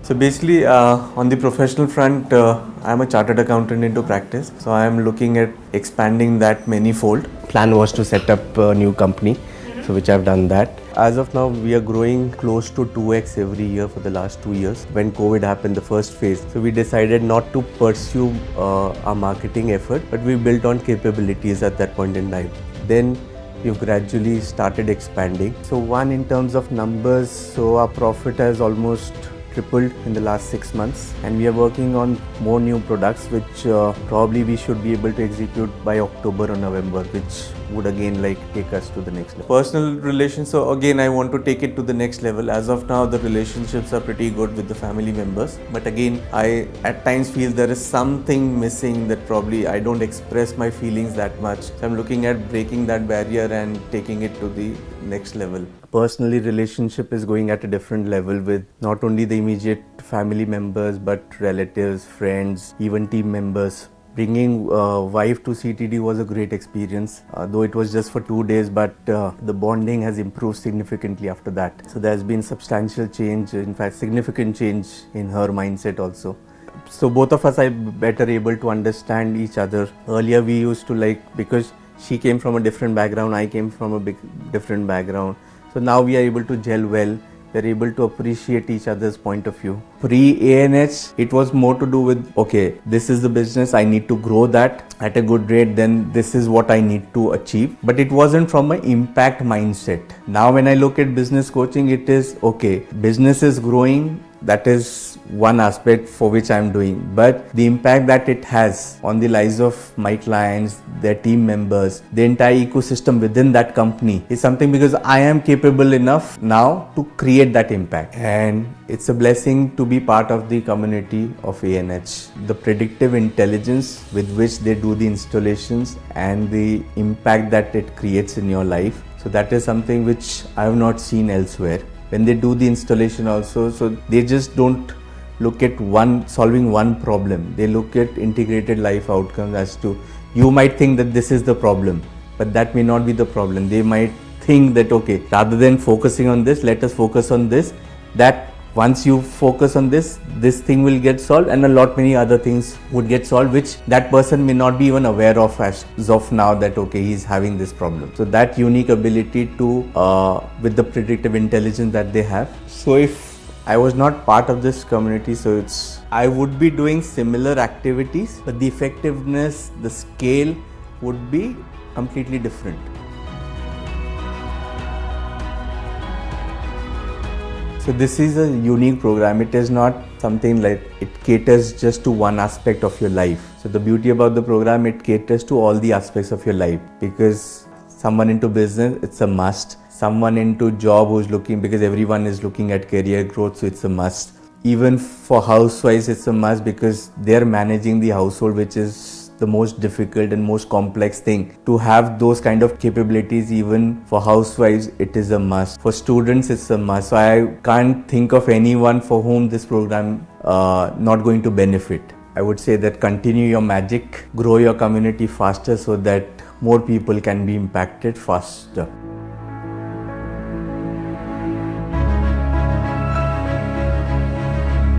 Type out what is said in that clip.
So basically, on the professional front, I'm a chartered accountant into practice. So I am looking at expanding that manifold. Plan was to set up a new company, so which I've done that. As of now, we are growing close to 2x every year for the last 2 years. When COVID happened, the first phase, so we decided not to pursue our marketing effort, but we built on capabilities at that point in time. Then we've gradually started expanding. So one, in terms of numbers, so our profit has almost tripled in the last 6 months, and we are working on more new products which probably we should be able to execute by October or November, which would again take us to the next level. Personal relations, so again I want to take it to the next level. As of now, the relationships are pretty good with the family members, but again I at times feel there is something missing, that probably I don't express my feelings that much. So I'm looking at breaking that barrier and taking it to the next level. Personally, relationship is going at a different level with not only the immediate family members but relatives, friends, even team members. Bringing wife to CTD was a great experience, though it was just for 2 days, but the bonding has improved significantly after that. So there's been substantial change, in fact significant change in her mindset also. So both of us are better able to understand each other. Earlier we used to because she came from a different background, I came from a different background. So now we are able to gel well. We're able to appreciate each other's point of view. Pre-ANH, it was more to do with, okay, this is the business, I need to grow that at a good rate, then this is what I need to achieve. But it wasn't from an impact mindset. Now when I look at business coaching, it is, okay, business is growing, that is one aspect for which I'm doing, but the impact that it has on the lives of my clients, their team members, the entire ecosystem within that company is something, because I am capable enough now to create that impact, and it's a blessing to be part of the community of ANH. The predictive intelligence with which they do the installations and the impact that it creates in your life, so that is something which I have not seen elsewhere. When they do the installation also, so they just don't look at solving one problem. They look at integrated life outcomes. As to, you might think that this is the problem, but that may not be the problem. They might think that, okay, rather than focusing on this, let us focus on this. That once you focus on this thing will get solved, and a lot many other things would get solved, which that person may not be even aware of as of now, that okay, he's having this problem. So that unique ability to with the predictive intelligence that they have. So if I was not part of this community, so I would be doing similar activities, but the effectiveness, the scale would be completely different. So this is a unique program. It is not something like it caters just to one aspect of your life. So the beauty about the program, it caters to all the aspects of your life, because someone into business, it's a must. Someone into job who's looking, because everyone is looking at career growth, so it's a must. Even for housewives, it's a must, because they're managing the household, which is the most difficult and most complex thing. To have those kind of capabilities, even for housewives, it is a must. For students, it's a must. So I can't think of anyone for whom this program not going to benefit. I would say that continue your magic, grow your community faster, so that more people can be impacted faster.